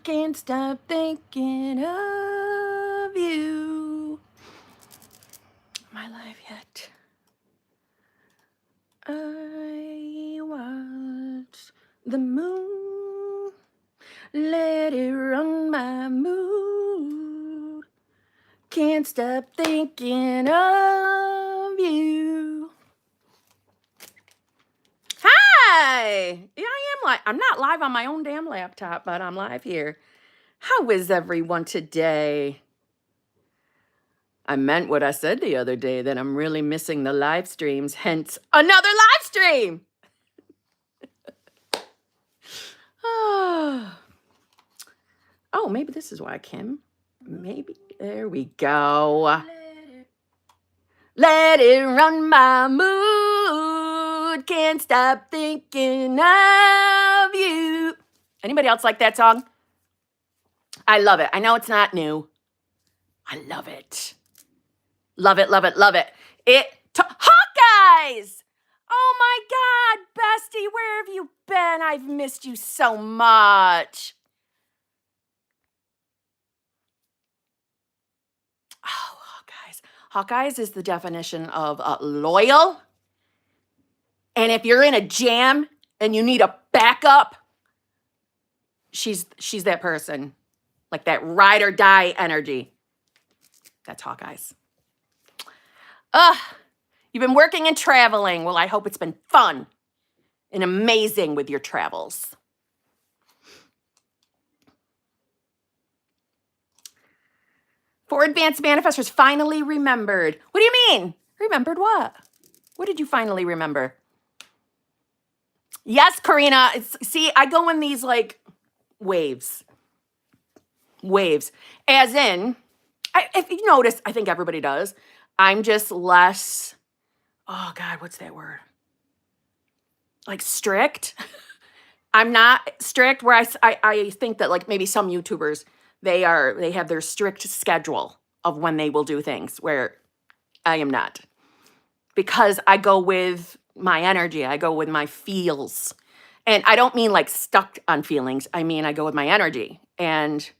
Can't stop thinking of you. Am I live yet? I watch the moon, let it run my mood. Can't stop thinking of you. Hi! Yeah, I am live. I'm not live on my own damn laptop, but I'm live here. How is everyone today? I meant what I said the other day, that I'm really missing the live streams, hence another live stream. Oh, maybe this is why, Kim. Maybe. There we go. Let it run my mood. Can't stop thinking of you. Anybody else like that song? I love it. I know it's not new. I love it. Love it, love it, love it. Hawkeyes! Oh my God, bestie, where have you been? I've missed you so much. Oh, Hawkeyes. Hawkeyes is the definition of loyal. And if you're in a jam and you need a backup, she's that person. Like that ride or die energy. That's Hawkeyes. You've been working and traveling. Well, I hope it's been fun and amazing with your travels. For advanced manifestors, finally remembered. What do you mean? Remembered what? What did you finally remember? Yes, Karina. See, I go in these like waves. Waves. As in, if you notice, I think everybody does, I'm just less, oh God, what's that word? Like strict. I'm not strict where I think that like maybe some YouTubers, they have their strict schedule of when they will do things, where I am not. Because I go with my energy, I go with my feels. And I don't mean like stuck on feelings. I mean, I go with my energy. And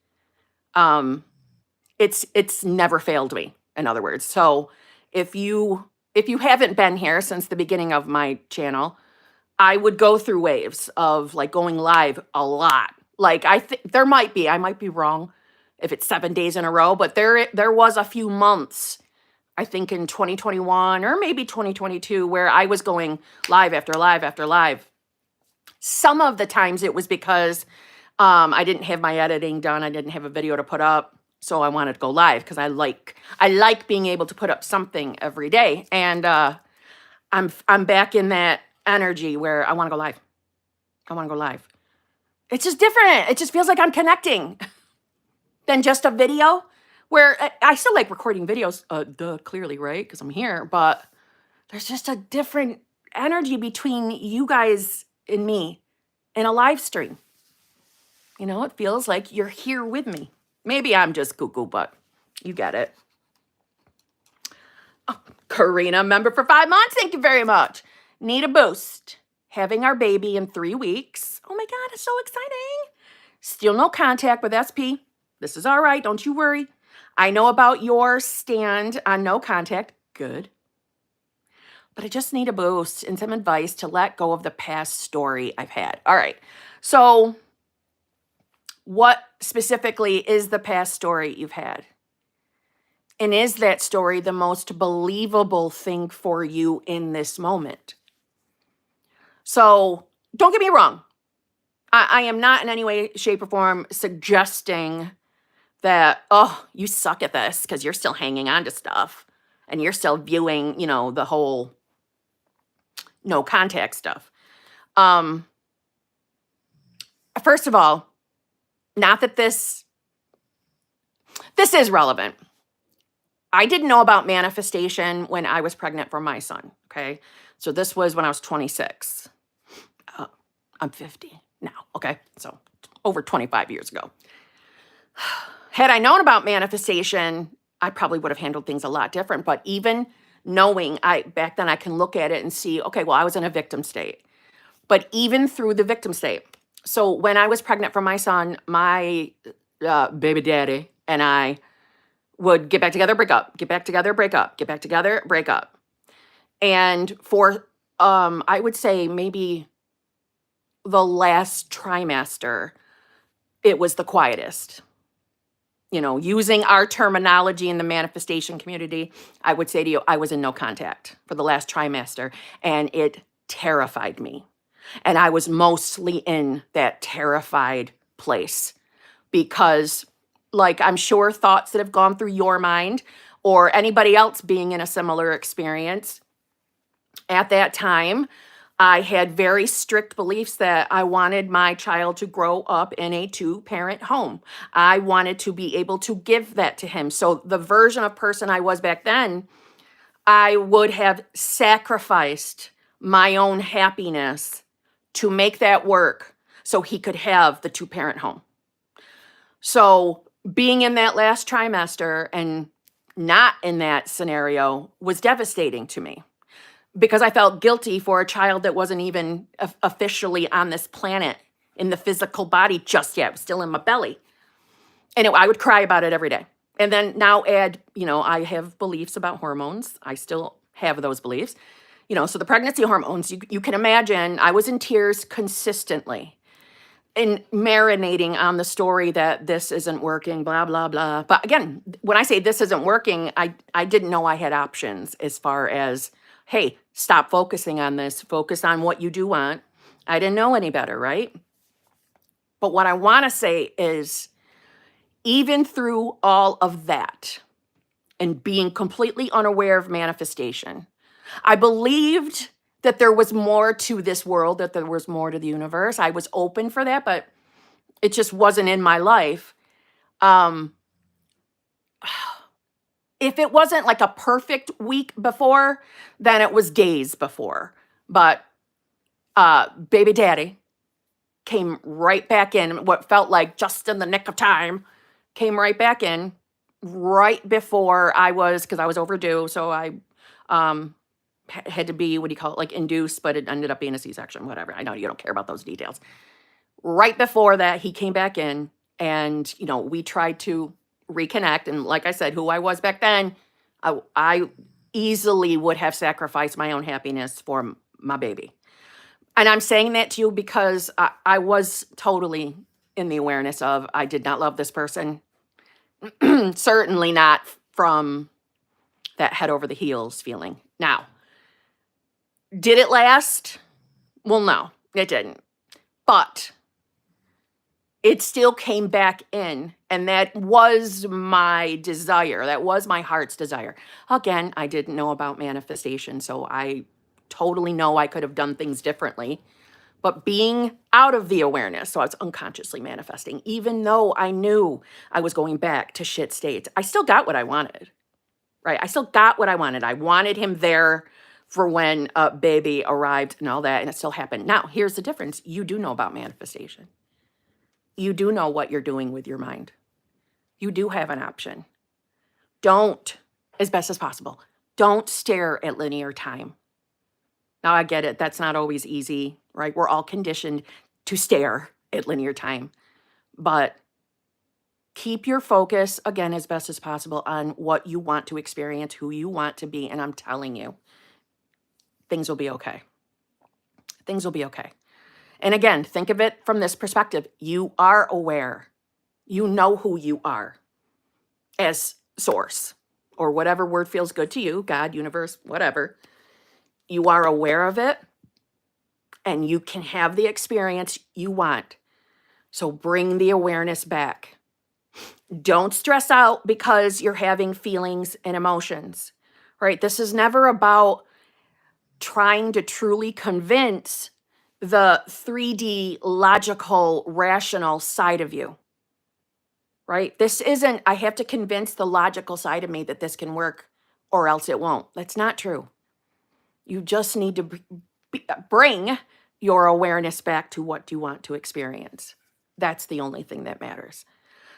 it's never failed me, in other words. So if you haven't been here since the beginning of my channel, I would go through waves of like going live a lot. Like I might be wrong if it's 7 days in a row, but there was a few months, I think in 2021 or maybe 2022, where I was going live after live after live. Some of the times it was because I didn't have my editing done. I didn't have a video to put up. So I wanted to go live because I like being able to put up something every day. And I'm back in that energy where I want to go live. I want to go live. It's just different. It just feels like I'm connecting than just a video, where I still like recording videos, clearly, right? Because I'm here, but there's just a different energy between you guys and me in a live stream. You know, it feels like you're here with me. Maybe I'm just cuckoo, but you get it. Oh, Karina, member for 5 months. Thank you very much. Need a boost. Having our baby in 3 weeks. Oh my God, it's so exciting. Still no contact with SP. This is all right. Don't you worry. I know about your stand on no contact. Good. But I just need a boost and some advice to let go of the past story I've had. All right. So what specifically is the past story you've had? And is that story the most believable thing for you in this moment? So don't get me wrong. I am not in any way, shape, or form suggesting that, oh, you suck at this because you're still hanging on to stuff and you're still viewing, you know, the whole no contact stuff. First of all, not that this is relevant. I didn't know about manifestation when I was pregnant for my son, okay? So this was when I was 26. I'm 50 now, okay? So over 25 years ago. Had I known about manifestation, I probably would have handled things a lot different. But even knowing, back then I can look at it and see, okay, well, I was in a victim state. But even through the victim state, So when I was pregnant for my son, my baby daddy and I would get back together, break up, get back together, break up, get back together, break up. And for, I would say maybe the last trimester, it was the quietest. You know, using our terminology in the manifestation community, I would say to you, I was in no contact for the last trimester, and it terrified me. And I was mostly in that terrified place because, like, I'm sure thoughts that have gone through your mind or anybody else being in a similar experience at that time, I had very strict beliefs that I wanted my child to grow up in a two-parent home. I wanted to be able to give that to him. So the version of person I was back then, I would have sacrificed my own happiness to make that work so he could have the two-parent home. So being in that last trimester and not in that scenario was devastating to me because I felt guilty for a child that wasn't even officially on this planet in the physical body just yet. It was still in my belly. And I would cry about it every day. And then now add, I have beliefs about hormones. I still have those beliefs. So the pregnancy hormones, you can imagine I was in tears consistently and marinating on the story that this isn't working, blah, blah, blah. But again, when I say this isn't working, I didn't know I had options as far as, hey, stop focusing on this, focus on what you do want. I didn't know any better, right? But what I want to say is, even through all of that and being completely unaware of manifestation, I believed that there was more to this world, that there was more to the universe. I was open for that, but it just wasn't in my life. Um, if it wasn't like a perfect week before, then it was days before. But baby daddy came right back in, what felt like just in the nick of time, came right back in right before because I was overdue. So I had to be, what do you call it, like induced, but it ended up being a C-section, whatever. I know you don't care about those details. Right before that, he came back in and, we tried to reconnect. And like I said, who I was back then, I easily would have sacrificed my own happiness for my baby. And I'm saying that to you because I was totally in the awareness of I did not love this person. Certainly not from that head over the heels feeling. Now, did it last? Well, no, it didn't. But it still came back in, and that was my desire. That was my heart's desire. Again, I didn't know about manifestation, so I totally know I could have done things differently. But being out of the awareness, so I was unconsciously manifesting, even though I knew I was going back to shit states, I still got what I wanted, right? I still got what I wanted. I wanted him there for when baby arrived and all that, and it still happened. Now, here's the difference. You do know about manifestation. You do know what you're doing with your mind. You do have an option. Don't, as best as possible, don't stare at linear time. Now, I get it. That's not always easy, right? We're all conditioned to stare at linear time. But keep your focus, again, as best as possible on what you want to experience, who you want to be. And I'm telling you, things will be okay. Things will be okay. And again, think of it from this perspective. You are aware. You know who you are as source or whatever word feels good to you, God, universe, whatever. You are aware of it and you can have the experience you want. So bring the awareness back. Don't stress out because you're having feelings and emotions, right? This is never about trying to truly convince the 3D logical, rational side of you, right? This isn't, I have to convince the logical side of me that this can work or else it won't. That's not true. You just need to bring your awareness back to what you want to experience. That's the only thing that matters.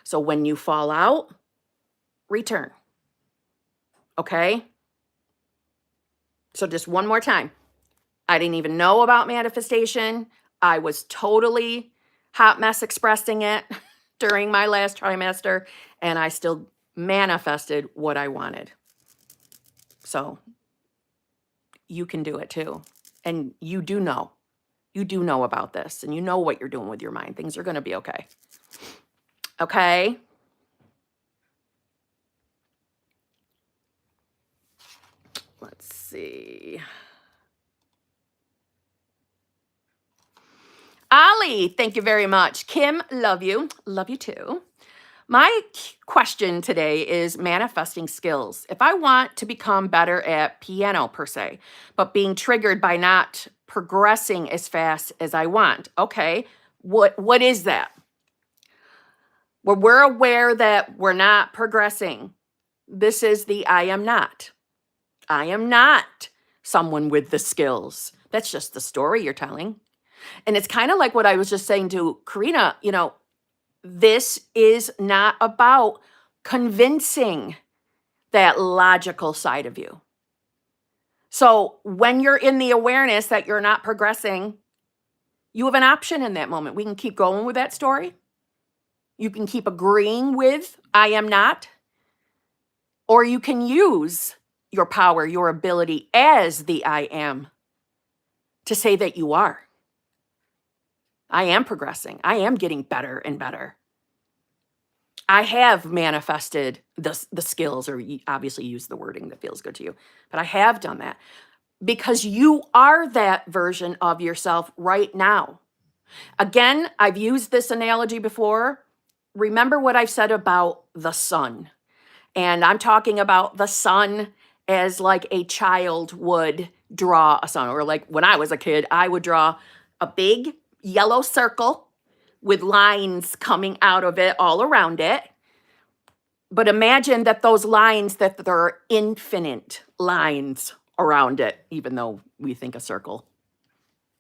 So when you fall out, return. Okay? So just one more time. I didn't even know about manifestation. I was totally hot mess expressing it during my last trimester, and I still manifested what I wanted. So you can do it too. And you do know. You do know about this, and you know what you're doing with your mind. Things are going to be okay. Okay? Let's see. Ali, thank you very much. Kim, love you. Love you too. My question today is manifesting skills. If I want to become better at piano per se, but being triggered by not progressing as fast as I want, okay, what is that? Well, we're aware that we're not progressing. This is the I am not. I am not someone with the skills. That's just the story you're telling. And it's kind of like what I was just saying to Karina, this is not about convincing that logical side of you. So when you're in the awareness that you're not progressing, you have an option in that moment. We can keep going with that story. You can keep agreeing with I am not, or you can use your power, your ability as the I am to say that you are. I am progressing. I am getting better and better. I have manifested the skills, or obviously use the wording that feels good to you, but I have done that because you are that version of yourself right now. Again, I've used this analogy before. Remember what I've said about the sun. And I'm talking about the sun as like a child would draw a sun, or like when I was a kid, I would draw a big yellow circle with lines coming out of it all around it. But imagine that those lines, that there are infinite lines around it, even though we think a circle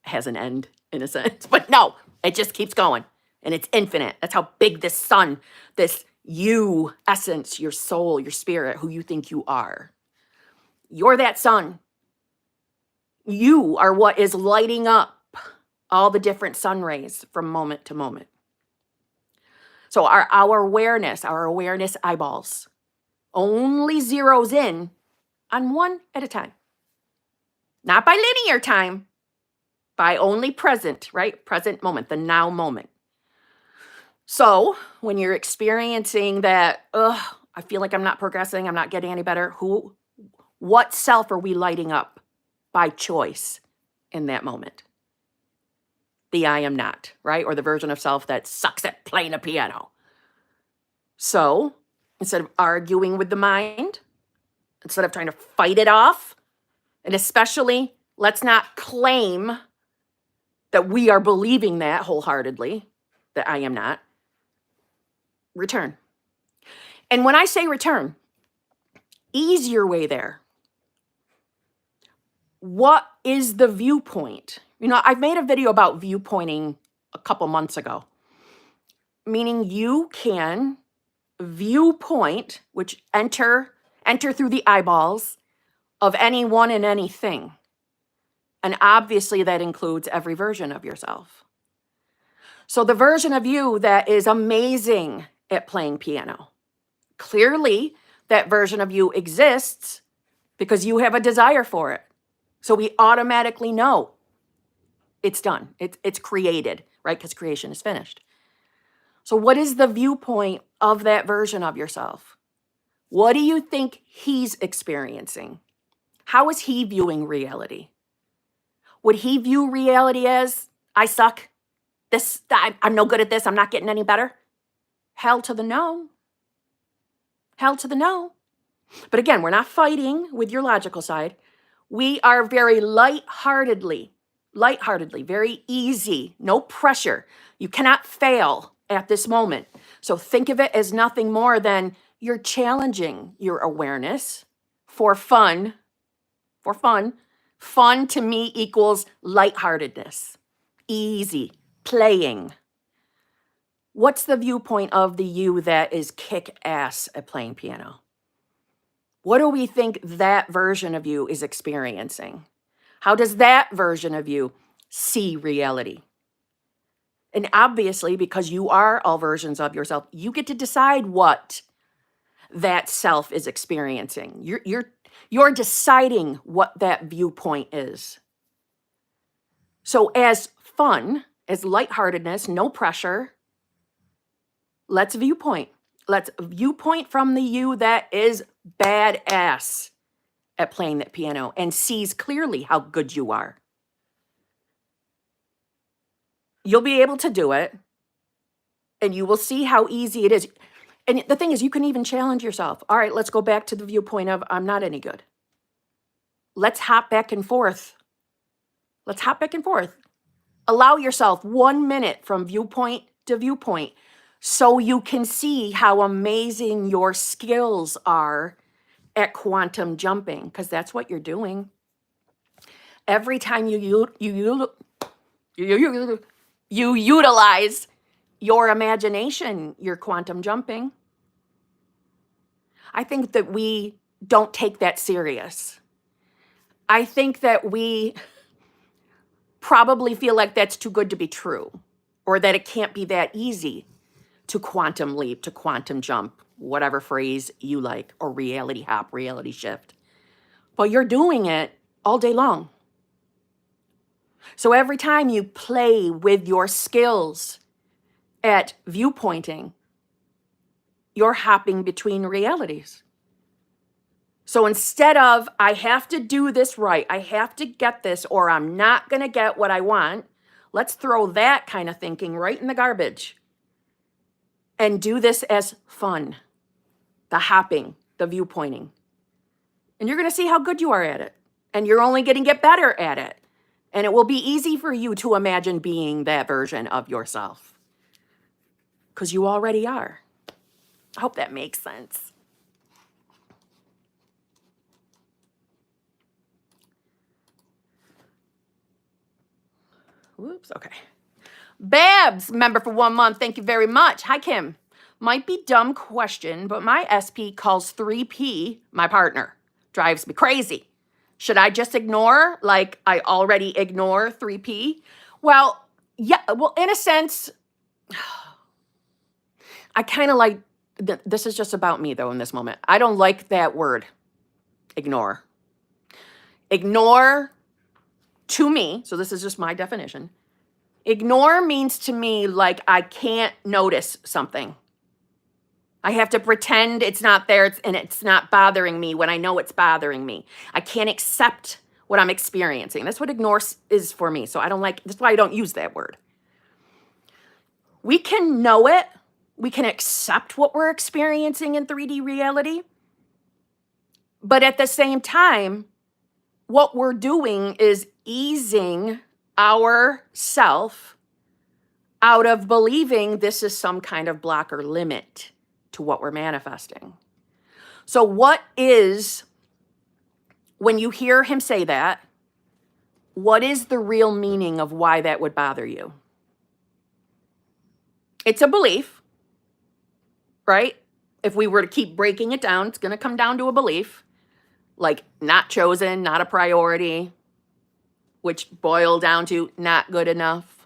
has an end in a sense. But no, it just keeps going and it's infinite. That's how big this sun, this you essence, your soul, your spirit, who you think you are. You're that sun. You are what is lighting up all the different sun rays from moment to moment. So our awareness eyeballs only zeroes in on one at a time. Not by linear time, by only present, right? Present moment, the now moment. So when you're experiencing that, I feel like I'm not progressing, I'm not getting any better, what self are we lighting up by choice in that moment? The I am not, right? Or the version of self that sucks at playing a piano. So instead of arguing with the mind, instead of trying to fight it off, and especially let's not claim that we are believing that wholeheartedly, that I am not. Return. And when I say return, ease your way there. What is the viewpoint? I've made a video about viewpointing a couple months ago, meaning you can viewpoint, which enter through the eyeballs of anyone and anything. And obviously that includes every version of yourself. So the version of you that is amazing at playing piano, clearly that version of you exists because you have a desire for it. So we automatically know it's done. It's created, right? Because creation is finished. So what is the viewpoint of that version of yourself? What do you think he's experiencing? How is he viewing reality? Would he view reality as, I suck, I'm no good at this, I'm not getting any better? Hell to the no. Hell to the no. But again, we're not fighting with your logical side. We are very lightheartedly, very easy, no pressure. You cannot fail at this moment. So think of it as nothing more than you're challenging your awareness for fun. For fun. Fun to me equals lightheartedness, easy, playing. What's the viewpoint of the you that is kick ass at playing piano? What do we think that version of you is experiencing? How does that version of you see reality? And obviously, because you are all versions of yourself, you get to decide what that self is experiencing. You're deciding what that viewpoint is. So as fun, as lightheartedness, no pressure, let's viewpoint. Let's viewpoint from the you that is badass at playing that piano and sees clearly how good you are. You'll be able to do it, and you will see how easy it is. And the thing is, you can even challenge yourself. All right, let's go back to the viewpoint of I'm not any good. Let's hop back and forth. Let's hop back and forth. Allow yourself 1 minute from viewpoint to viewpoint so you can see how amazing your skills are at quantum jumping, because that's what you're doing. Every time you utilize your imagination, you're quantum jumping. I think that we don't take that serious. I think that we probably feel like that's too good to be true, or that it can't be that easy to quantum leap, to quantum jump, whatever phrase you like, or reality hop, reality shift. But you're doing it all day long. So every time you play with your skills at viewpointing, you're hopping between realities. So instead of, I have to do this right, I have to get this, or I'm not going to get what I want, let's throw that kind of thinking right in the garbage and do this as fun, the hopping, the viewpointing. And you're going to see how good you are at it. And you're only going to get better at it. And it will be easy for you to imagine being that version of yourself, because you already are. I hope that makes sense. Whoops, okay. Babs, member for 1 month. Thank you very much. Hi, Kim. Might be dumb question, but my SP calls 3P my partner. Drives me crazy. Should I just ignore, like I already ignore 3P? Well, yeah, well, in a sense, I kind of like, this is just about me though in this moment. I don't like that word, ignore. Ignore, to me, so this is just my definition, ignore means to me like I can't notice something. I have to pretend it's not there and it's not bothering me when I know it's bothering me. I can't accept what I'm experiencing. That's what ignore is for me. So I don't like, that's why I don't use that word. We can know it. We can accept what we're experiencing in 3D reality. But at the same time, what we're doing is easing ourself out of believing this is some kind of block or limit to what we're manifesting. So what is, when you hear him say that, what is the real meaning of why that would bother you? It's a belief, right? If we were to keep breaking it down, it's going to come down to a belief, like not chosen, not a priority, which boil down to not good enough.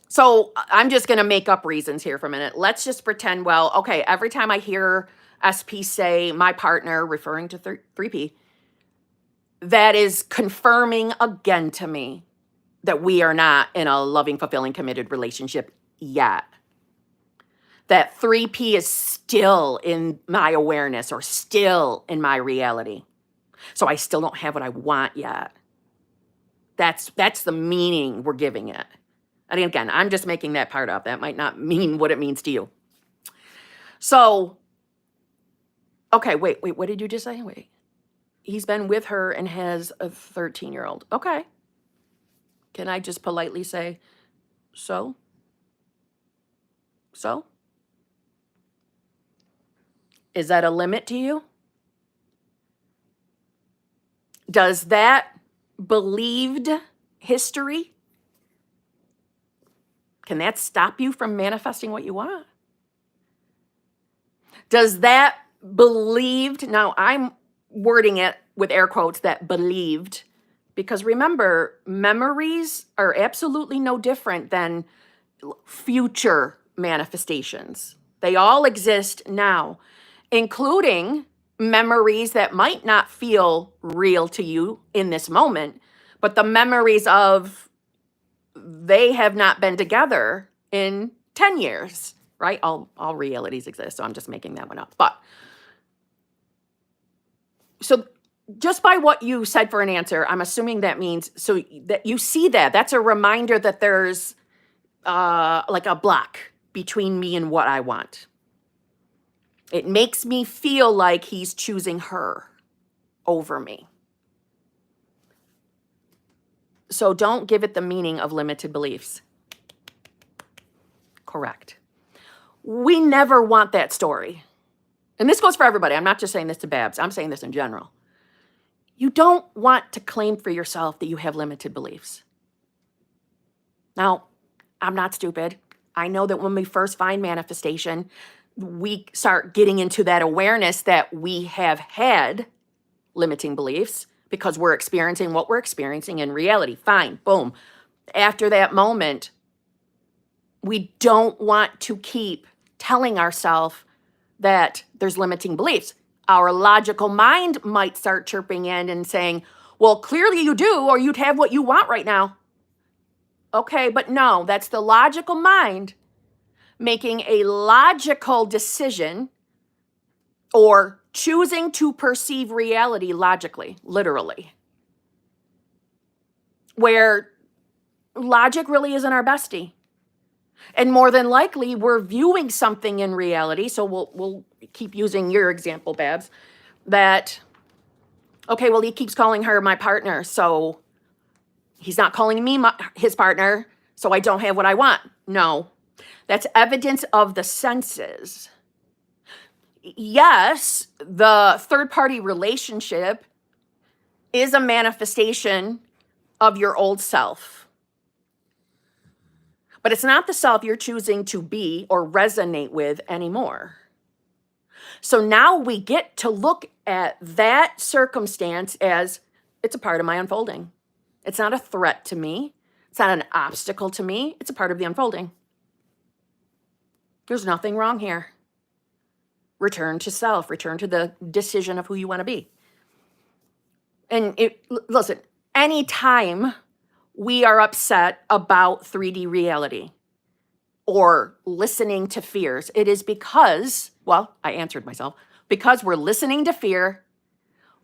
So I'm just going to make up reasons here for a minute. Let's just pretend, well, okay, every time I hear SP say my partner, referring to 3P, that is confirming again to me that we are not in a loving, fulfilling, committed relationship yet. That 3P is still in my awareness or still in my reality. So I still don't have what I want yet. That's the meaning we're giving it. And again, I'm just making that part up. That might not mean what it means to you. So, okay, wait, what did you just say? Wait. He's been with her and has a 13-year-old. Okay. Can I just politely say, so? So? Is that a limit to you? Does that believed history, can that stop you from manifesting what you want? Does that believed, now I'm wording it with air quotes, that believed Because remember, memories are absolutely no different than future manifestations. They all exist now, including memories that might not feel real to you in this moment, but the memories of they have not been together in 10 years, right? All realities exist, so I'm just making that one up. But so just by what you said for an answer, I'm assuming that means so that you see that. That's a reminder that there's like a block between me and what I want. It makes me feel like he's choosing her over me. So don't give it the meaning of limited beliefs. Correct. We never want that story. And this goes for everybody. I'm not just saying this to Babs. I'm saying this in general. You don't want to claim for yourself that you have limited beliefs. Now, I'm not stupid. I know that when we first find manifestation, we start getting into that awareness that we have had limiting beliefs because we're experiencing what we're experiencing in reality. Fine, boom. After that moment, we don't want to keep telling ourselves that there's limiting beliefs. Our logical mind might start chirping in and saying, well, clearly you do, or you'd have what you want right now. Okay, but no, that's the logical mind making a logical decision or choosing to perceive reality logically, literally. Where logic really isn't our bestie. And more than likely, we're viewing something in reality. So we'll keep using your example, Babs, that, okay, well, he keeps calling her my partner. So he's not calling me his partner. So I don't have what I want. No, that's evidence of the senses. Yes, the third-party relationship is a manifestation of your old self. But it's not the self you're choosing to be or resonate with anymore. So now we get to look at that circumstance as it's a part of my unfolding. It's not a threat to me. It's not an obstacle to me. It's a part of the unfolding. There's nothing wrong here. Return to self. Return to the decision of who you want to be. And listen, anytime we are upset about 3D reality or listening to fears, it is because, well, I answered myself, because we're listening to fear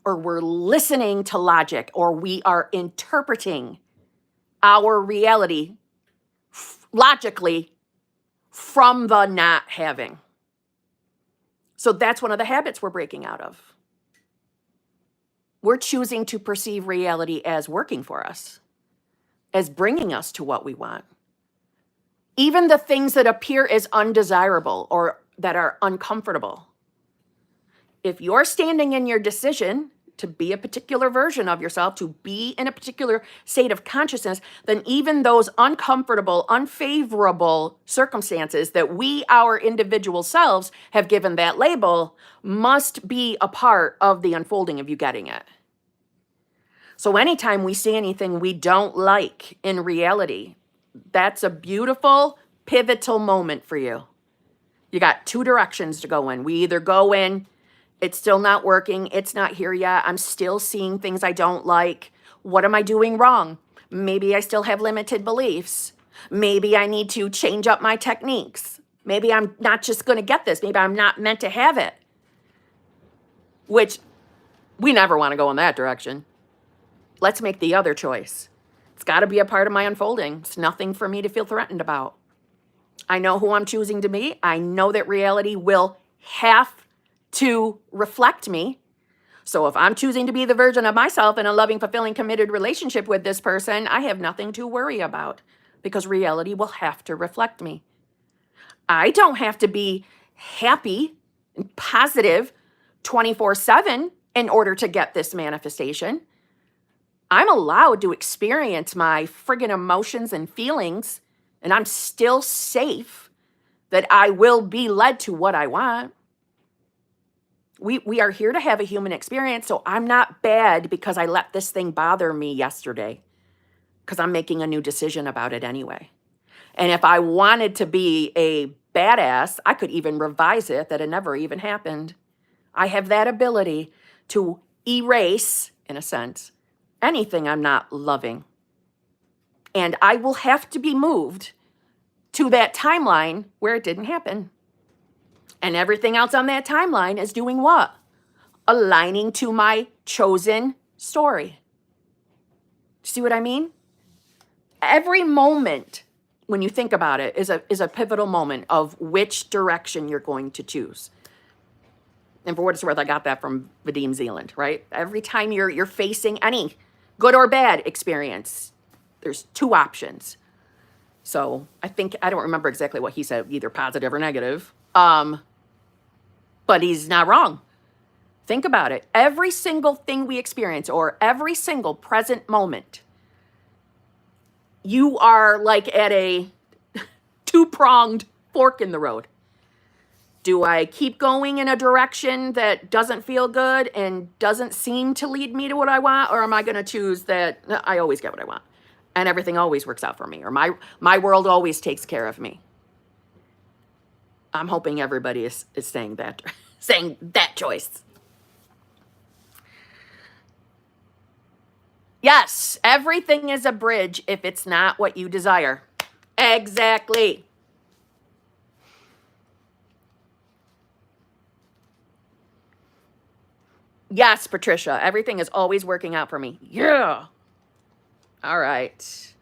or we're listening to logic or we are interpreting our reality logically from the not having. So that's one of the habits we're breaking out of. We're choosing to perceive reality as working for us, as bringing us to what we want. Even the things that appear as undesirable or that are uncomfortable. If you're standing in your decision to be a particular version of yourself, to be in a particular state of consciousness, then even those uncomfortable, unfavorable circumstances that we, our individual selves, have given that label must be a part of the unfolding of you getting it. So anytime we see anything we don't like in reality, that's a beautiful, pivotal moment for you. You got two directions to go in. We either go in, it's still not working, it's not here yet, I'm still seeing things I don't like. What am I doing wrong? Maybe I still have limited beliefs. Maybe I need to change up my techniques. Maybe I'm not just going to get this. Maybe I'm not meant to have it. Which we never want to go in that direction. Let's make the other choice. It's got to be a part of my unfolding. It's nothing for me to feel threatened about. I know who I'm choosing to be. I know that reality will have to reflect me. So if I'm choosing to be the version of myself in a loving, fulfilling, committed relationship with this person, I have nothing to worry about because reality will have to reflect me. I don't have to be happy and positive 24/7 in order to get this manifestation. I'm allowed to experience my friggin' emotions and feelings, and I'm still safe that I will be led to what I want. We are here to have a human experience, so I'm not bad because I let this thing bother me yesterday, because I'm making a new decision about it anyway. And if I wanted to be a badass, I could even revise it that it never even happened. I have that ability to erase, in a sense, anything I'm not loving. And I will have to be moved to that timeline where it didn't happen. And everything else on that timeline is doing what? Aligning to my chosen story. See what I mean? Every moment, when you think about it, is a pivotal moment of which direction you're going to choose. And for what it's worth, I got that from Vadim Zealand, right? Every time you're facing any good or bad experience, there's two options. So I don't remember exactly what he said, either positive or negative. But he's not wrong. Think about it. Every single thing we experience, or every single present moment, you are like at a two-pronged fork in the road. Do I keep going in a direction that doesn't feel good and doesn't seem to lead me to what I want? Or am I going to choose that I always get what I want and everything always works out for me, or my world always takes care of me? I'm hoping everybody is saying that choice. Yes, everything is a bridge if it's not what you desire. Exactly. Yes, Patricia, everything is always working out for me. Yeah. All right.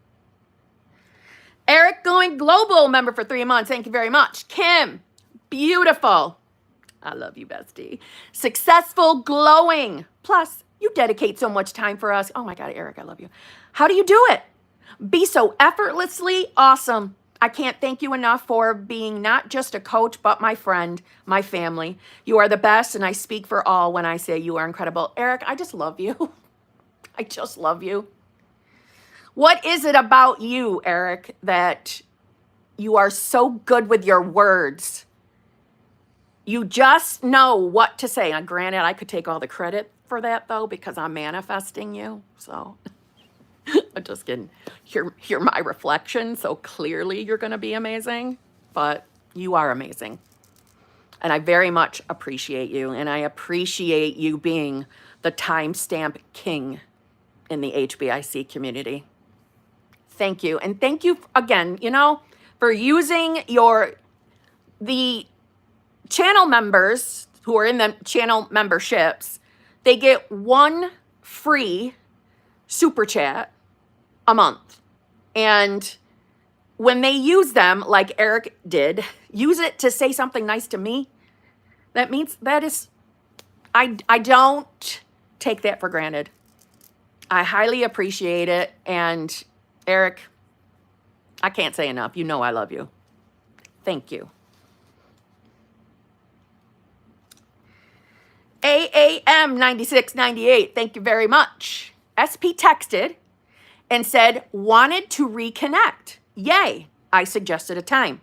Eric going global, member for 3 months. Thank you very much. Kim, beautiful. I love you, bestie. Successful, glowing. Plus, you dedicate so much time for us. Oh my God, Eric, I love you. How do you do it? Be so effortlessly awesome. I can't thank you enough for being not just a coach, but my friend, my family. You are the best, and I speak for all when I say you are incredible. Eric, I just love you. I just love you. What is it about you, Eric, that you are so good with your words? You just know what to say. And granted, I could take all the credit for that, though, because I'm manifesting you. So I'm just kidding. Hear my reflection. So clearly you're going to be amazing. But you are amazing. And I very much appreciate you. And I appreciate you being the timestamp king in the HBIC community. Thank you. And thank you again, for using the channel members who are in the channel memberships. They get one free super chat a month. And when they use them, like Eric did, use it to say something nice to me. I don't take that for granted. I highly appreciate it. And Eric, I can't say enough. You know I love you. Thank you. AAM 9698, thank you very much. SP texted and said, wanted to reconnect. Yay, I suggested a time.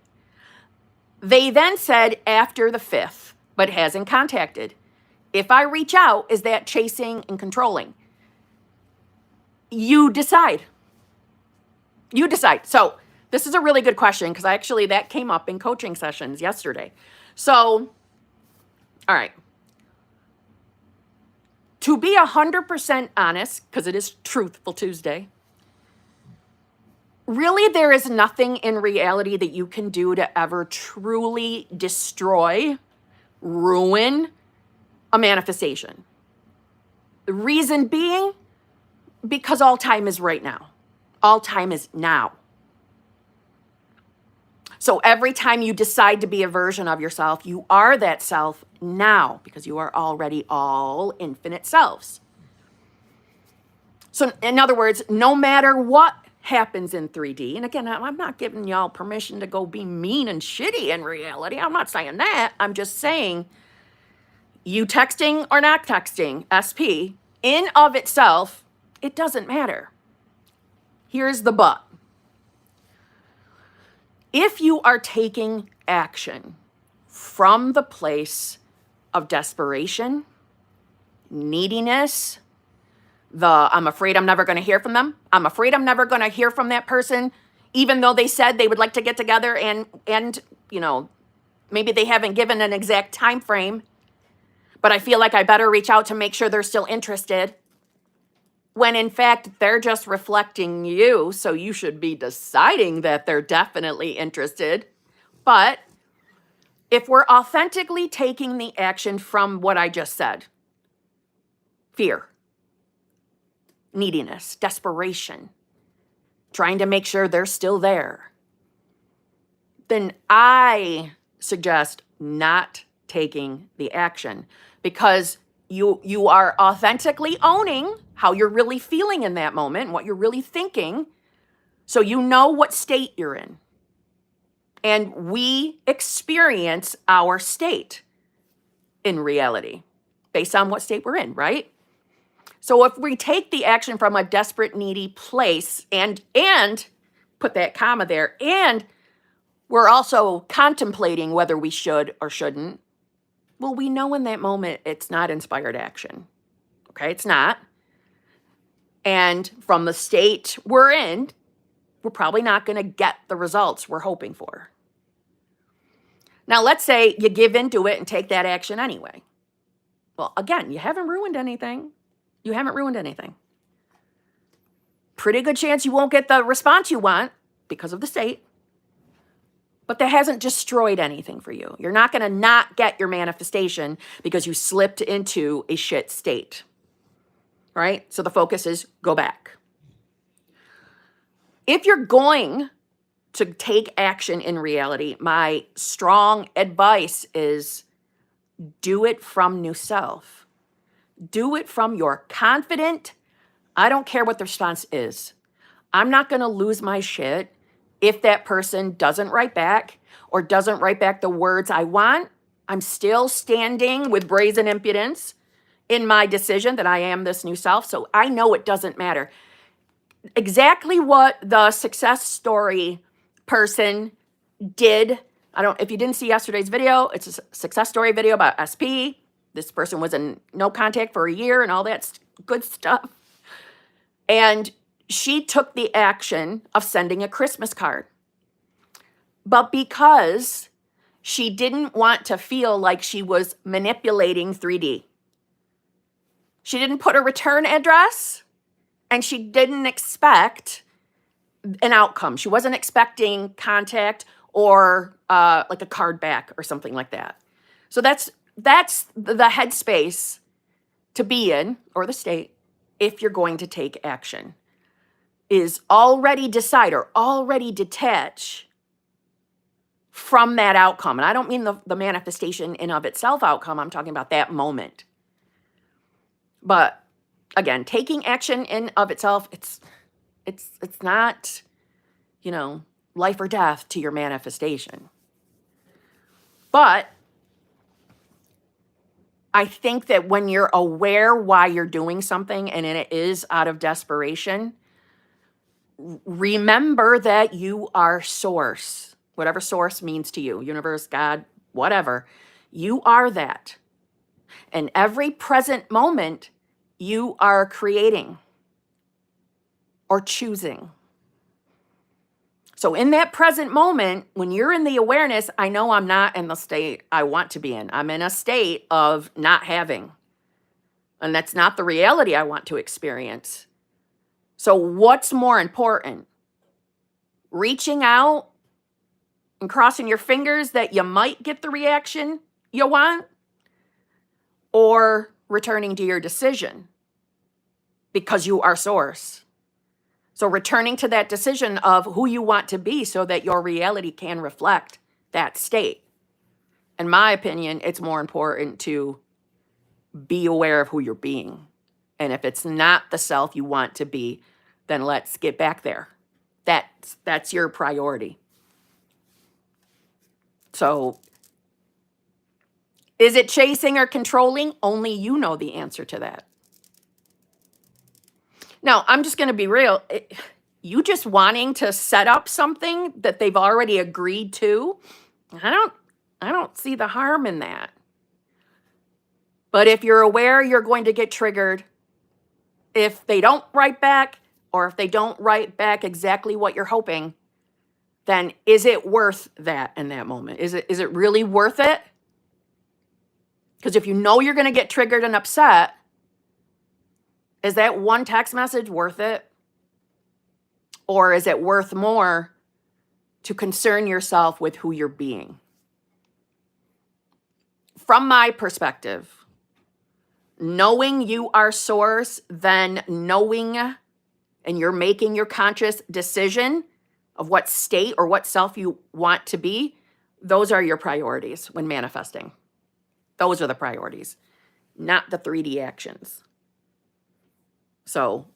They then said after the 5th, but hasn't contacted. If I reach out, is that chasing and controlling? You decide. You decide. So this is a really good question, because actually that came up in coaching sessions yesterday. So, all right. To be 100% honest, because it is Truthful Tuesday, really there is nothing in reality that you can do to ever truly destroy, ruin a manifestation. The reason being, because all time is right now. All time is now. So every time you decide to be a version of yourself, you are that self now, because you are already all infinite selves. So in other words, no matter what happens in 3D, and again, I'm not giving y'all permission to go be mean and shitty in reality. I'm not saying that. I'm just saying, you texting or not texting, SP, in of itself, it doesn't matter. Here's the but. If you are taking action from the place of desperation, neediness, I'm afraid I'm never going to hear from them. I'm afraid I'm never going to hear from that person, even though they said they would like to get together and maybe they haven't given an exact time frame, but I feel like I better reach out to make sure they're still interested. When in fact, they're just reflecting you, so you should be deciding that they're definitely interested. But if we're authentically taking the action from what I just said, fear, neediness, desperation, trying to make sure they're still there, then I suggest not taking the action, because you are authentically owning how you're really feeling in that moment, what you're really thinking, so you know what state you're in. And we experience our state in reality based on what state we're in, right? So if we take the action from a desperate, needy place and put that comma there, and we're also contemplating whether we should or shouldn't, well, we know in that moment it's not inspired action. Okay, it's not. And from the state we're in, we're probably not going to get the results we're hoping for. Now, let's say you give into it and take that action anyway. Well, again, you haven't ruined anything. You haven't ruined anything. Pretty good chance you won't get the response you want because of the state, but that hasn't destroyed anything for you. You're not going to not get your manifestation because you slipped into a shit state, right? So the focus is go back. If you're going to take action in reality, my strong advice is do it from new self. Do it from your confident, I don't care what the response is. I'm not going to lose my shit if that person doesn't write back or doesn't write back the words I want. I'm still standing with brazen impudence in my decision that I am this new self. So I know it doesn't matter. Exactly what the success story person did. If you didn't see yesterday's video, it's a success story video about SP. This person was in no contact for a year and all that good stuff. And she took the action of sending a Christmas card. But because she didn't want to feel like she was manipulating 3D, she didn't put a return address and she didn't expect an outcome. She wasn't expecting contact or like a card back or something like that. So that's the headspace to be in, or the state, if you're going to take action, is already decide or already detach from that outcome. And I don't mean the manifestation in of itself outcome. I'm talking about that moment. But again, taking action in of itself, it's not, life or death to your manifestation. But I think that when you're aware why you're doing something and it is out of desperation, remember that you are source, whatever source means to you, universe, God, whatever, you are that. And every present moment you are creating or choosing. So in that present moment, when you're in the awareness, I know I'm not in the state I want to be in. I'm in a state of not having. And that's not the reality I want to experience. So what's more important? Reaching out and crossing your fingers that you might get the reaction you want? Or returning to your decision because you are source? So returning to that decision of who you want to be so that your reality can reflect that state. In my opinion, it's more important to be aware of who you're being. And if it's not the self you want to be, then let's get back there. That's your priority. So is it chasing or controlling? Only you know the answer to that. Now, I'm just going to be real. You just wanting to set up something that they've already agreed to, I don't see the harm in that. But if you're aware you're going to get triggered, if they don't write back, or if they don't write back exactly what you're hoping, then is it worth that in that moment? Is it really worth it? Because if you know you're going to get triggered and upset, is that one text message worth it? Or is it worth more to concern yourself with who you're being? From my perspective, knowing you are source, then knowing and you're making your conscious decision of what state or what self you want to be, those are your priorities when manifesting. Those are the priorities, not the 3D actions. So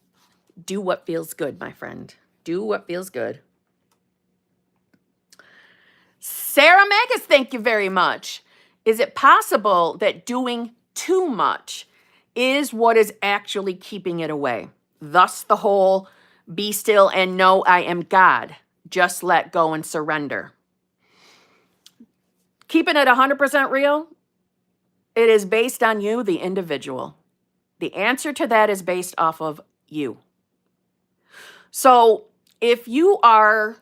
do what feels good, my friend. Do what feels good. Sarah Magus, thank you very much. Is it possible that doing too much is what is actually keeping it away? Thus the whole be still and know I am God. Just let go and surrender. Keeping it 100% real, it is based on you, the individual. The answer to that is based off of you. So if you are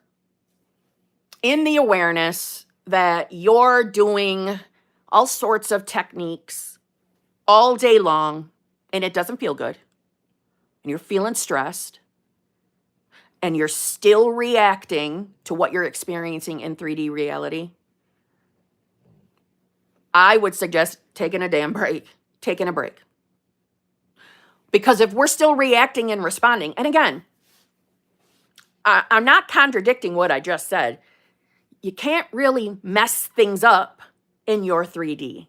in the awareness that you're doing all sorts of techniques all day long and it doesn't feel good, and you're feeling stressed, and you're still reacting to what you're experiencing in 3D reality, I would suggest taking a damn break, taking a break. Because if we're still reacting and responding, and again, I'm not contradicting what I just said. You can't really mess things up in your 3D.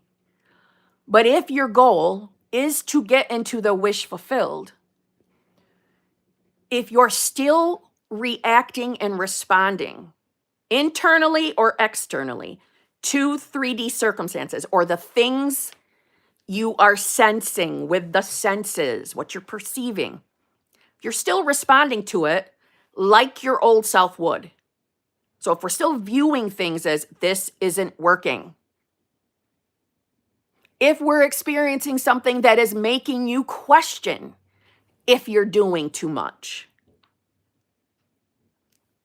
But if your goal is to get into the wish fulfilled, if you're still reacting and responding internally or externally to 3D circumstances or the things you are sensing with the senses, what you're perceiving, you're still responding to it like your old self would. So if we're still viewing things as this isn't working, if we're experiencing something that is making you question if you're doing too much,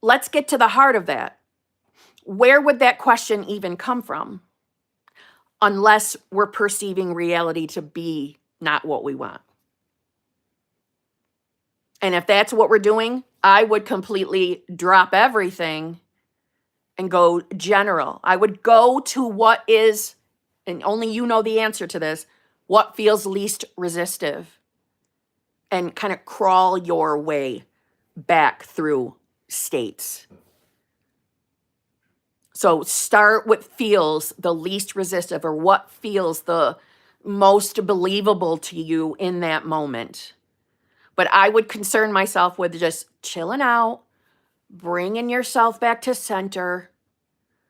let's get to the heart of that. Where would that question even come from? Unless we're perceiving reality to be not what we want. And if that's what we're doing, I would completely drop everything and go general. I would go to what is, and only you know the answer to this, what feels least resistive, and kind of crawl your way back through states. So start what feels the least resistive or what feels the most believable to you in that moment. But I would concern myself with just chilling out, bringing yourself back to center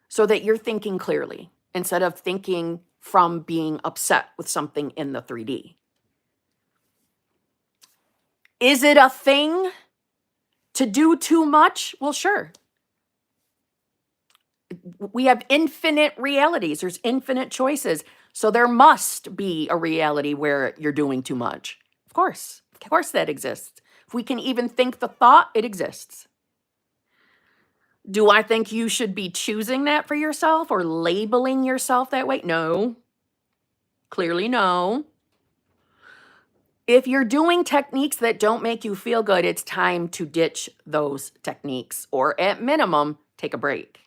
so that you're thinking clearly instead of thinking from being upset with something in the 3D. Is it a thing to do too much? Well, sure. We have infinite realities. There's infinite choices. So there must be a reality where you're doing too much. Of course that exists. If we can even think the thought, it exists. Do I think you should be choosing that for yourself or labeling yourself that way? No. Clearly no. If you're doing techniques that don't make you feel good, it's time to ditch those techniques or at minimum, take a break.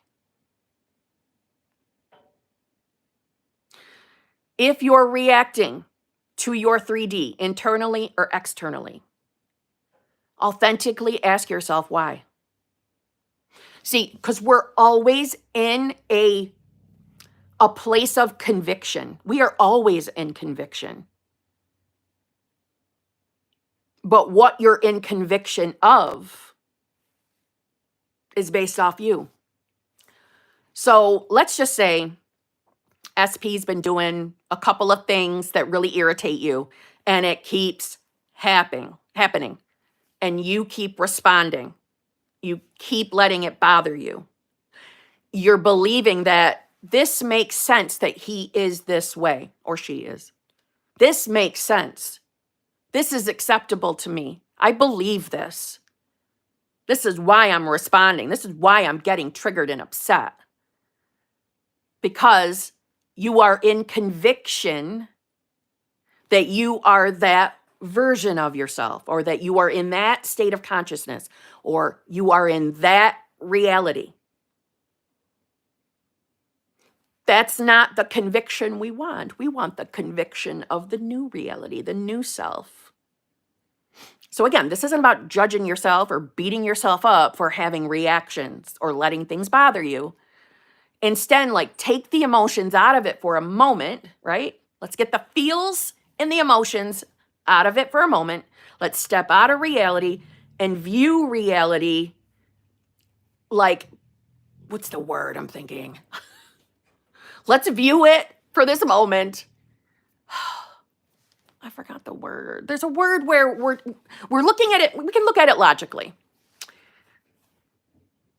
If you're reacting to your 3D internally or externally, authentically ask yourself why. See, because we're always in a place of conviction. We are always in conviction. But what you're in conviction of is based off you. So let's just say SP's been doing a couple of things that really irritate you, and it keeps happening, and you keep responding. You keep letting it bother you. You're believing that this makes sense that he is this way or she is. This makes sense. This is acceptable to me. I believe this. This is why I'm responding. This is why I'm getting triggered and upset. Because you are in conviction that you are that version of yourself, or that you are in that state of consciousness, or you are in that reality. That's not the conviction we want. We want the conviction of the new reality, the new self. So again, this isn't about judging yourself or beating yourself up for having reactions or letting things bother you. Instead, like, take the emotions out of it for a moment, right? Let's get the feels and the emotions out of it for a moment. Let's step out of reality and view reality like, what's the word I'm thinking? Let's view it for this moment. I forgot the word. There's a word where we're looking at it. We can look at it logically.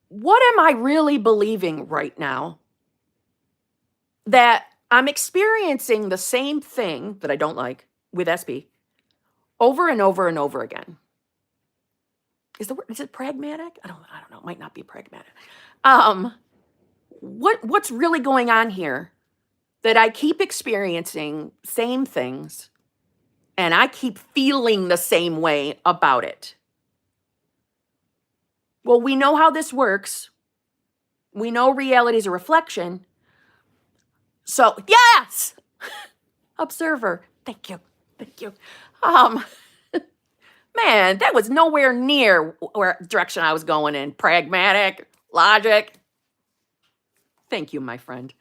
What am I really believing right now? That I'm experiencing the same thing that I don't like with SP over and over and over again. Is it pragmatic? I don't know. It might not be pragmatic. What's really going on here that I keep experiencing same things and I keep feeling the same way about it? Well, we know how this works. We know reality is a reflection. So, yes! Observer. Thank you. Man, that was nowhere near where direction I was going in. Pragmatic, logic. Thank you, my friend.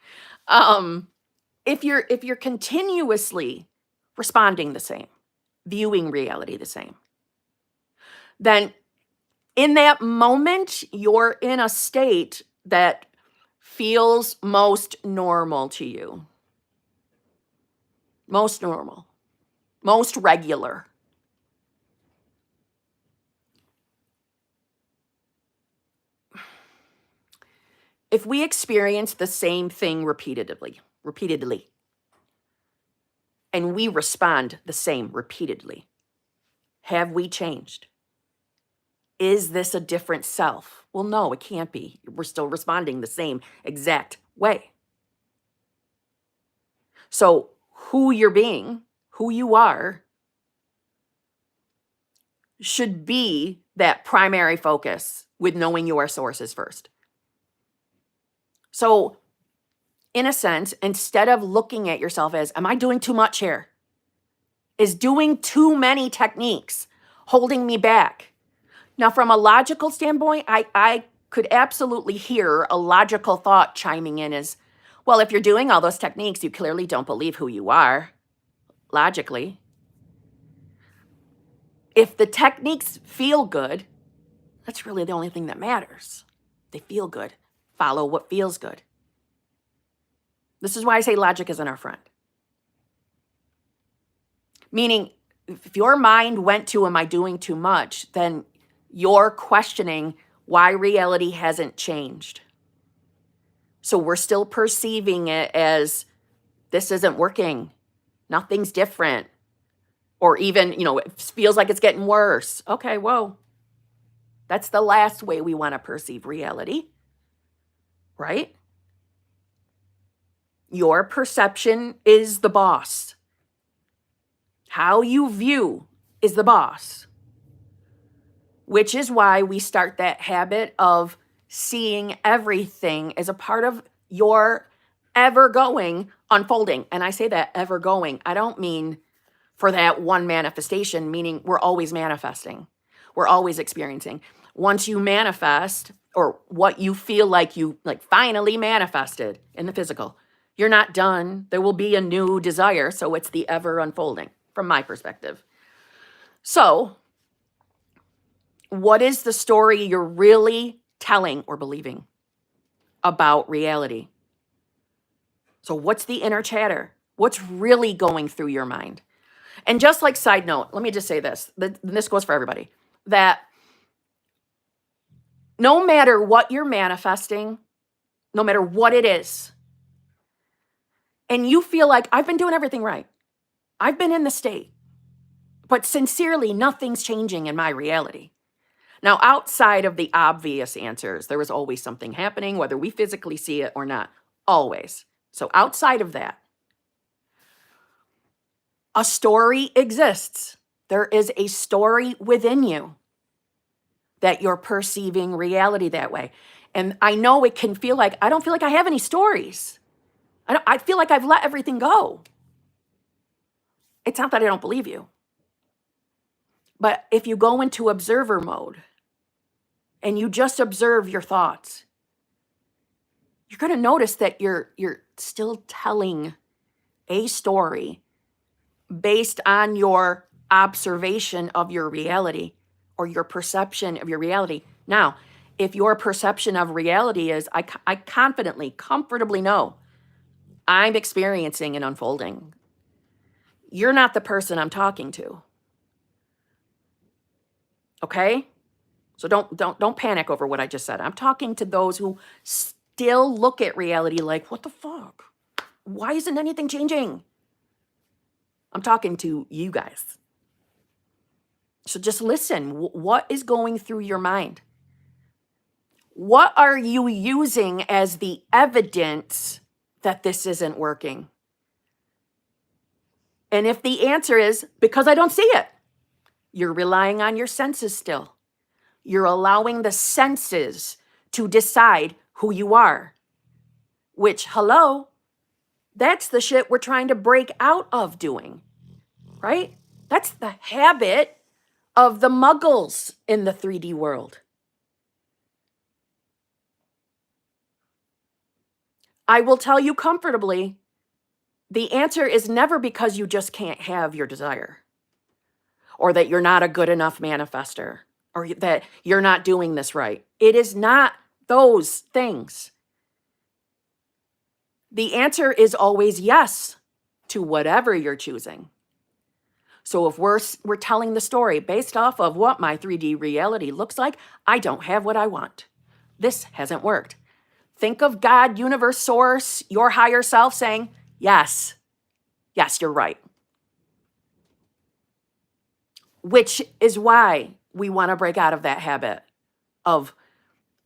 If you're continuously responding the same, viewing reality the same, then in that moment, you're in a state that feels most normal to you. Most normal. Most regular. If we experience the same thing repeatedly, and we respond the same repeatedly, have we changed? Is this a different self? Well, no, it can't be. We're still responding the same exact way. So who you're being, who you are, should be that primary focus with knowing your sources first. So in a sense, instead of looking at yourself as, am I doing too much here? Is doing too many techniques holding me back? Now, from a logical standpoint, I could absolutely hear a logical thought chiming in as, well, if you're doing all those techniques, you clearly don't believe who you are, logically. If the techniques feel good, that's really the only thing that matters. They feel good. Follow what feels good. This is why I say logic isn't our friend. Meaning, if your mind went to, am I doing too much, then you're questioning why reality hasn't changed. So we're still perceiving it as, this isn't working. Nothing's different. Or even, it feels like it's getting worse. Okay, whoa. That's the last way we want to perceive reality, right? Your perception is the boss. How you view is the boss. Which is why we start that habit of seeing everything as a part of your ever-going unfolding. And I say that ever-going. I don't mean for that one manifestation, meaning we're always manifesting. We're always experiencing. Once you manifest, or what you feel like you finally manifested in the physical, you're not done. There will be a new desire. So it's the ever unfolding from my perspective. So what is the story you're really telling or believing about reality? So what's the inner chatter? What's really going through your mind? And just like side note, let me just say this. This goes for everybody. That no matter what you're manifesting, no matter what it is, and you feel like, I've been doing everything right. I've been in the state, but sincerely, nothing's changing in my reality. Now, outside of the obvious answers, there is always something happening, whether we physically see it or not, always. So outside of that, a story exists. There is a story within you that you're perceiving reality that way. And I know it can feel like, I don't feel like I have any stories. I feel like I've let everything go. It's not that I don't believe you. But if you go into observer mode and you just observe your thoughts, you're going to notice that you're still telling a story based on your observation of your reality or your perception of your reality. Now, if your perception of reality is, I confidently, comfortably know I'm experiencing an unfolding, you're not the person I'm talking to. Okay? So don't panic over what I just said. I'm talking to those who still look at reality like, what the fuck? Why isn't anything changing? I'm talking to you guys. So just listen. What is going through your mind? What are you using as the evidence that this isn't working? And if the answer is because I don't see it, you're relying on your senses still. You're allowing the senses to decide who you are, which, hello, that's the shit we're trying to break out of doing, right? That's the habit of the muggles in the 3D world. I will tell you comfortably, the answer is never because you just can't have your desire, or that you're not a good enough manifester, or that you're not doing this right. It is not those things. The answer is always yes to whatever you're choosing. So if we're telling the story based off of what my 3D reality looks like, I don't have what I want. This hasn't worked. Think of God, universe, source, your higher self saying, yes, you're right. Which is why we want to break out of that habit of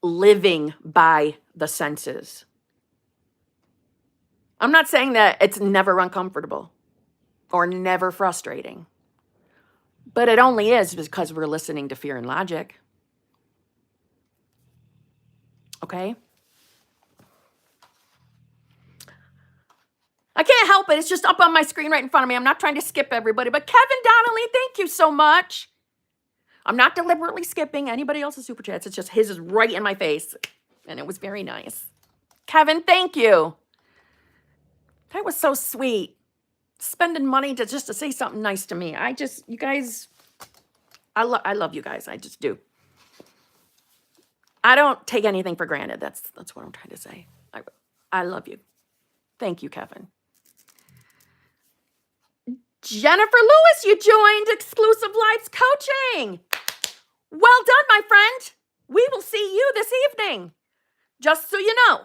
living by the senses. I'm not saying that it's never uncomfortable or never frustrating, but it only is because we're listening to fear and logic. Okay? I can't help it. It's just up on my screen right in front of me. I'm not trying to skip everybody, but Kevin Donnelly, thank you so much. I'm not deliberately skipping anybody else's super chats. It's just his is right in my face, and it was very nice. Kevin, thank you. That was so sweet. Spending money to say something nice to me. You guys, I love you guys. I just do. I don't take anything for granted. That's what I'm trying to say. I love you. Thank you, Kevin. Jennifer Lewis, you joined Exclusive Lives Coaching. Well done, my friend. We will see you this evening. Just so you know,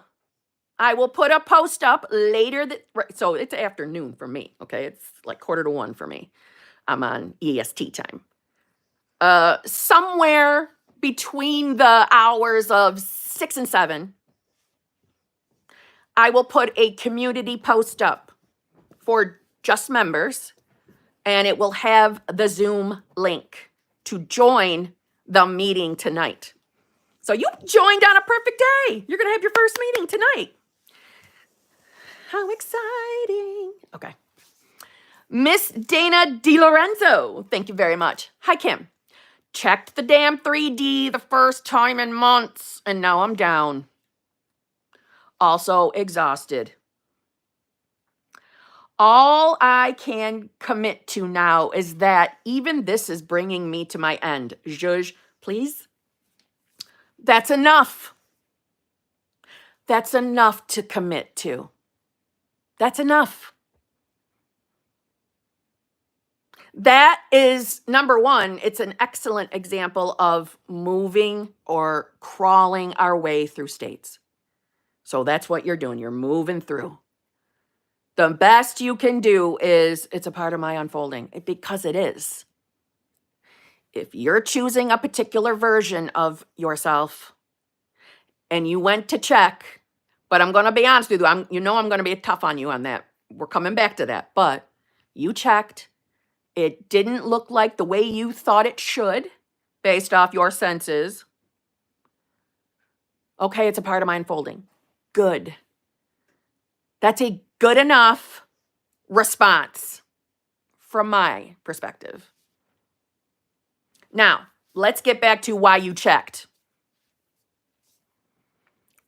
I will put a post up later. So it's afternoon for me, okay? It's like 1:45 for me. I'm on EST time. Somewhere between the hours of 6 and 7, I will put a community post up for just members, and it will have the Zoom link to join the meeting tonight. So you joined on a perfect day. You're going to have your first meeting tonight. How exciting. Okay. Miss Dana DiLorenzo, thank you very much. Hi, Kim. Checked the damn 3D the first time in months, and now I'm down. Also exhausted. All I can commit to now is that even this is bringing me to my end. Zhuzh, please. That's enough. That's enough to commit to. That's enough. That is, number one, it's an excellent example of moving or crawling our way through states. So that's what you're doing. You're moving through. The best you can do is, it's a part of my unfolding, because it is. If you're choosing a particular version of yourself and you went to check, but I'm going to be honest with you, I'm going to be tough on you on that. We're coming back to that. But you checked. It didn't look like the way you thought it should based off your senses. Okay, it's a part of my unfolding. Good. That's a good enough response from my perspective. Now, let's get back to why you checked.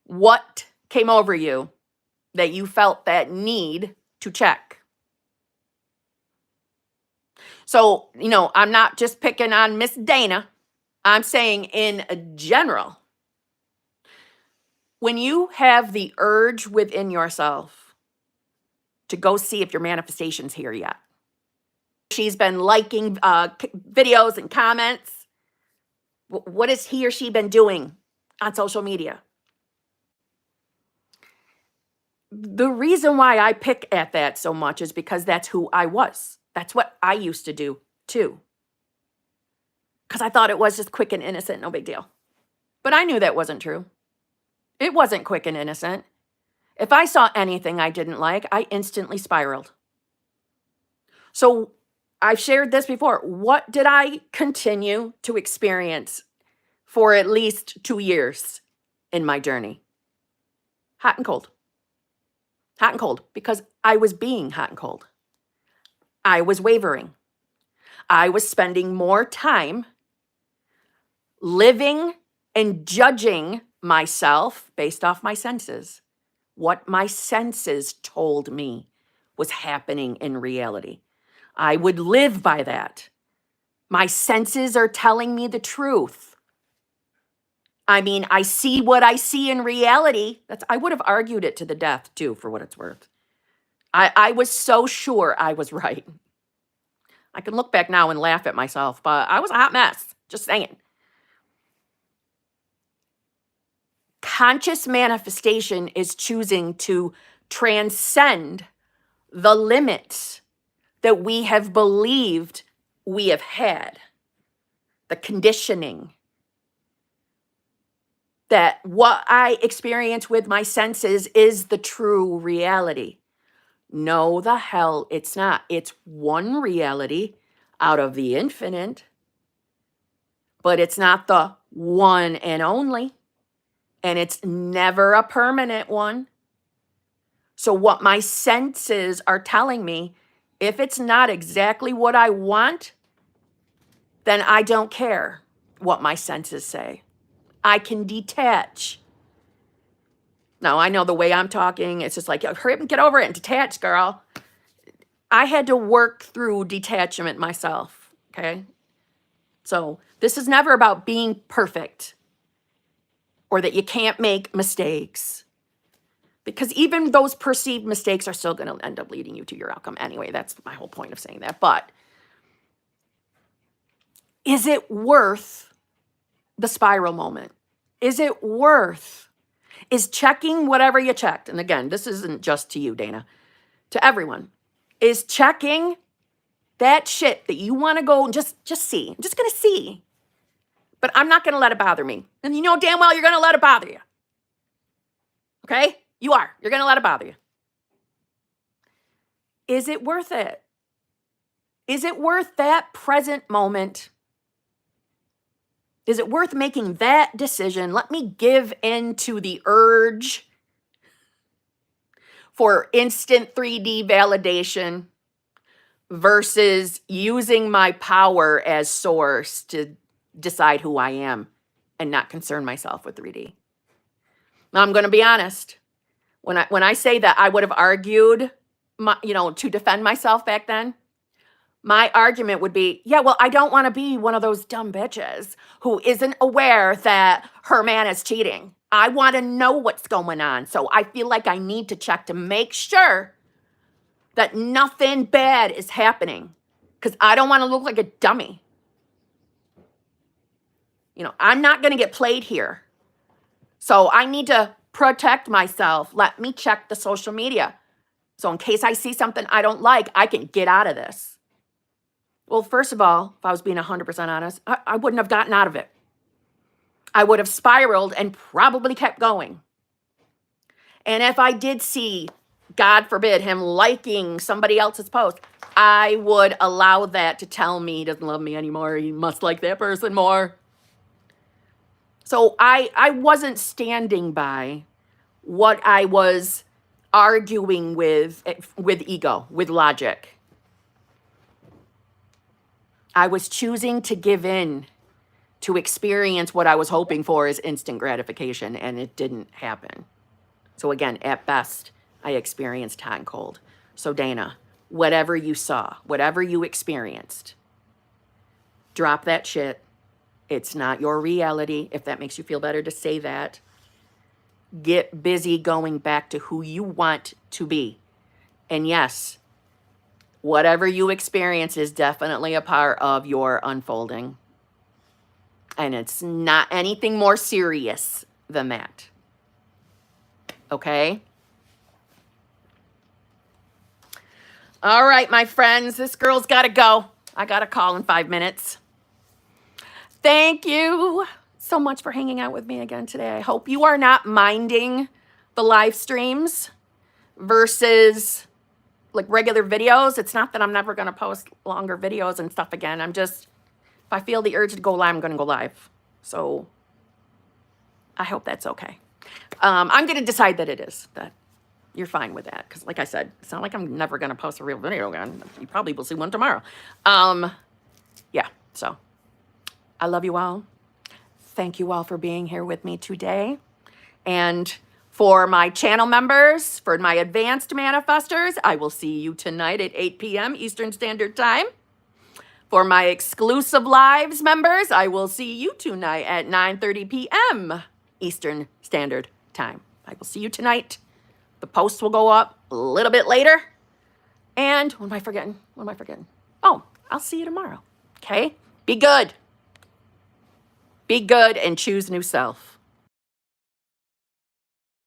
What came over you that you felt that need to check? So, I'm not just picking on Miss Dana. I'm saying in general, when you have the urge within yourself to go see if your manifestation's here yet. She's been liking videos and comments. What has he or she been doing on social media? The reason why I pick at that so much is because that's who I was. That's what I used to do too. Because I thought it was just quick and innocent, no big deal. But I knew that wasn't true. It wasn't quick and innocent. If I saw anything I didn't like, I instantly spiraled. So I've shared this before. What did I continue to experience for at least 2 years in my journey? Hot and cold. Hot and cold, because I was being hot and cold. I was wavering. I was spending more time living and judging myself based off my senses. What my senses told me was happening in reality. I would live by that. My senses are telling me the truth. I see what I see in reality. I would have argued it to the death too, for what it's worth. I was so sure I was right. I can look back now and laugh at myself, but I was a hot mess. Just saying. Conscious manifestation is choosing to transcend the limits that we have believed we have had, the conditioning, that what I experience with my senses is the true reality. No, the hell it's not. It's one reality out of the infinite, but it's not the one and only, and it's never a permanent one. So what my senses are telling me, if it's not exactly what I want, then I don't care what my senses say. I can detach. Now, I know the way I'm talking, it's just like, hurry up and get over it and detach, girl. I had to work through detachment myself, okay? So this is never about being perfect or that you can't make mistakes. Because even those perceived mistakes are still going to end up leading you to your outcome anyway. That's my whole point of saying that. But is it worth the spiral moment? Is it worth? Is checking whatever you checked, and again, this isn't just to you, Dana, to everyone, is checking that shit that you want to go and just see. I'm just going to see. But I'm not going to let it bother me. And you know damn well you're going to let it bother you. Okay? You are. You're going to let it bother you. Is it worth it? Is it worth that present moment? Is it worth making that decision? Let me give in to the urge for instant 3D validation versus using my power as source to decide who I am and not concern myself with 3D. Now, I'm going to be honest. When I say that I would have argued, to defend myself back then, my argument would be, yeah, well, I don't want to be one of those dumb bitches who isn't aware that her man is cheating. I want to know what's going on. So I feel like I need to check to make sure that nothing bad is happening because I don't want to look like a dummy. I'm not going to get played here. So I need to protect myself. Let me check the social media. So in case I see something I don't like, I can get out of this. Well, first of all, if I was being 100% honest, I wouldn't have gotten out of it. I would have spiraled and probably kept going. And if I did see, God forbid, him liking somebody else's post, I would allow that to tell me he doesn't love me anymore. He must like that person more. So I wasn't standing by what I was arguing with ego, with logic. I was choosing to give in to experience what I was hoping for as instant gratification, and it didn't happen. So again, at best, I experienced hot and cold. So Dana, whatever you saw, whatever you experienced, drop that shit. It's not your reality, if that makes you feel better to say that. Get busy going back to who you want to be. And yes, whatever you experience is definitely a part of your unfolding. And it's not anything more serious than that. Okay? All right, my friends, this girl's got to go. I got a call in 5 minutes. Thank you so much for hanging out with me again today. I hope you are not minding the live streams versus like regular videos. It's not that I'm never going to post longer videos and stuff again. I'm just, if I feel the urge to go live, I'm going to go live. So I hope that's okay. I'm going to decide that it is, that you're fine with that. Because like I said, it's not like I'm never going to post a real video again. You probably will see one tomorrow. Yeah, so I love you all. Thank you all for being here with me today. And for my channel members, for my advanced manifestors, I will see you tonight at 8 p.m. Eastern Standard Time. For my exclusive lives members, I will see you tonight at 9:30 p.m. Eastern Standard Time. I will see you tonight. The posts will go up a little bit later. And what am I forgetting? What am I forgetting? Oh, I'll see you tomorrow. Okay? Be good. Be good and choose new self.